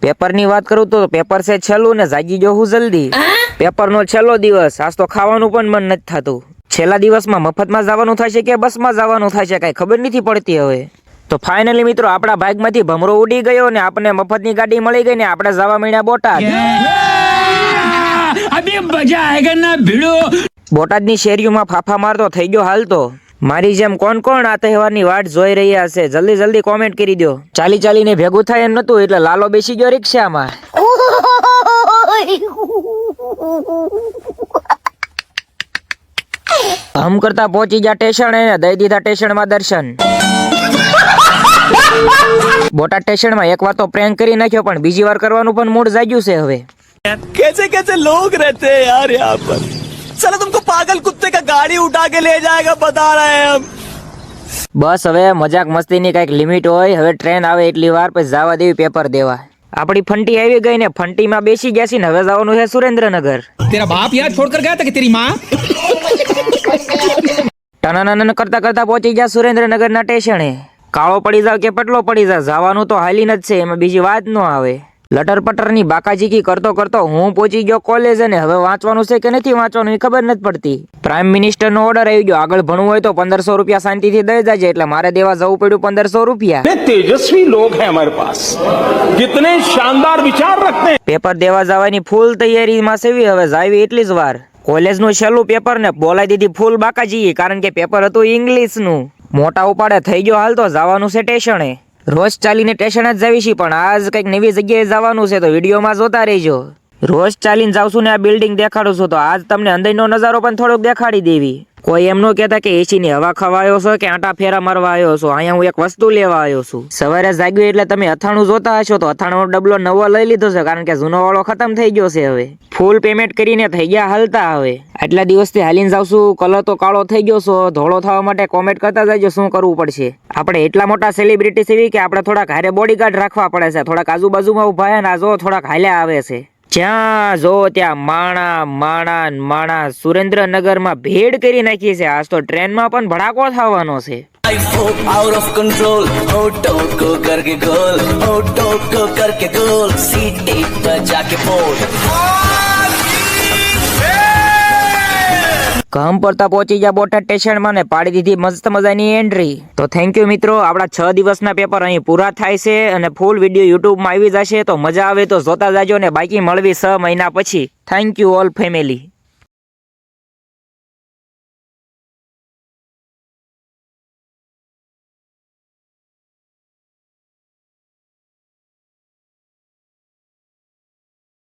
પેપરની વાત કરું તો પેપર છે છેલ્લું ને જાગી જો હું જલ્દી. પેપરનો છેલ્લો દિવસ, આજ તો ખાવાનું પણ મન નથી થતું. છેલ્લા દિવસમાં મફતમાં જવાનું થશે કે બસમાં જવાનું થશે કઈ ખબર નથી પડતી હવે. તો ફાઇનલી મિત્રો આપણા ભાગમાંથી ભમરો ઉડી ગયો ને આપણને મફતની ગાડી મળી ગઈ ને આપણે જવા મળ્યા બોટાદ. અભી મજા આયેગા ના ભીડો. બોટાદની શેરીઓમાં ફાફા મારતો થઈ ગયો હાલ તો. મારી જેમ કોણ કોણ આ તહેવારની વાટ જોઈ રહ્યા છે જલ્દી જલ્દી કોમેન્ટ કરી દો. ચાલી ચાલીને ભેગું થાય એમ નતું એટલે લાલો બેસી ગયો રિક્ષામાં. હમ કરતા પહોંચી ગયા સ્ટેશન એને દઈ દીધા સ્ટેશનમાં દર્શન. બોટાદ સ્ટેશનમાં એક વાર તો પ્રેન્ક કરી નાખ્યો પણ બીજી વાર કરવાનું પણ મૂડ જાગ્યું છે હવે. कैसे कैसे लोग रहते हैं यार यहाँ पर. चलो तुमको पागल कुत्ते का गाड़ी उठा के ले जाएगा बता रहे हैं हम. બસ હવે મજાક મસ્તીની કઈક લિમિટ હોય. હવે ટ્રેન આવે એટલી વાર પછી જવા દેવી પેપર દેવા. આપણી ફંટી આવી ગઈ ને ફંટીમાં બેસી ગયા છે ને હવે જવાનું છે સુરેન્દ્રનગર. तेरा बाप यहाँ छोड़ कर गया था कि तेरी माँ? ટનાનન કરતા કરતા પહોંચી ગયા સુરેન્દ્રનગર ના સ્ટેશને. કાળો પડી જાવ કે પટલો પડી જાવ જવાનું તો હાલીન જ છે એમાં બીજી વાત ન આવે. લટર પટર ની બાકાજીકી કરતો કરતો હું પહોંચી ગયો કોલેજ અને હવે વાંચવાનું છે કે નથી વાંચવાનું એ ખબર નથી પડતી. પ્રાઇમ મિનિસ્ટર નો ઓર્ડર આવી ગયો આગળ ભણવું હોય તો 1500 રૂપિયા શાંતિથી દઈ જાય એટલે મારે દેવા જવું પડ્યું 1500 રૂપિયા. तेजस्वी लोग हैं हमारे पास, कितने शानदार विचार रखते हैं. પેપર દેવા જવાની ફૂલ તૈયારીમાં સેવી હવે જાવી એટલી જ વાર. કોલેજનું છેલ્લું પેપર ને બોલાવી દીધી ફૂલ બાકાજી કારણ કે પેપર હતું ઇંગ્લિશનું. મોટા ઉપાડે થઈ ગયો હાલ તો જવાનું છે સ્ટેશને. રોજ ચાલીને સ્ટેશન જ જવી છે પણ આજ કઈક નવી જગ્યાએ જવાનું છે તો વિડીયોમાં જોતા રહેજો. રોજ ચાલીને જાવશું ને આ બિલ્ડિંગ દેખાડું છું તો આજ તમને અંદરનો નજારો પણ થોડોક દેખાડી દેવી. કોઈ એમ નો કહેતા કે એસી ની હવા ખાવા આવ્યો છો કે આટા ફેરા મારવા આવ્યો છો. અહીંયા હું એક વસ્તુ લેવા આવ્યો છું. સવારે જાગ્યું એટલે તમે અથાણું જોતા હશો તો અથાણું ડબલો નવો લઈ લીધો છે કારણ કે જૂનો વાળો ખતમ થઈ ગયો છે હવે. ફૂલ પેમેન્ટ કરીને થઈ ગયા હાલતા હવે. આટલા દિવસથી હાલીને જાવશું કલર તો કાળો થઈ ગયો છો. ધોળો થવા માટે કોમેન્ટ કરતા જજો શું કરવું પડશે. આપણે એટલા મોટા સેલિબ્રિટી સેવી કે આપણે થોડાક હારે બોડીગાર્ડ રાખવા પડે છે. થોડાક આજુબાજુમાં ઉભા છે ને આ જો થોડાક હાલ્યા આવે છે. જ્યાં જો ત્યાં માણા માણા માણા સુરેન્દ્રનગરમાં ભીડ કરી નાખી છે. આજ તો ટ્રેનમાં પણ ભડાકો થવાનો છે. आउट ऑफ कंट्रोल होटो को करके गोल होटो को करके गोल सीटे पर जाके बोल. કામ પડતા પહોંચી ગયા બોટાદ સ્ટેશનમાં ને પાડી દીધી મસ્ત મજાની એન્ટ્રી. તો થેન્ક યુ મિત્રો. આપણા 6 દિવસના પેપર અહીં પૂરા થાય છે અને ફૂલ વિડીયો યુટ્યુબમાં આવી જશે તો મજા આવે તો જોતા જાજો ને બાકી મળવી 6 મહિના પછી. Thank you all family.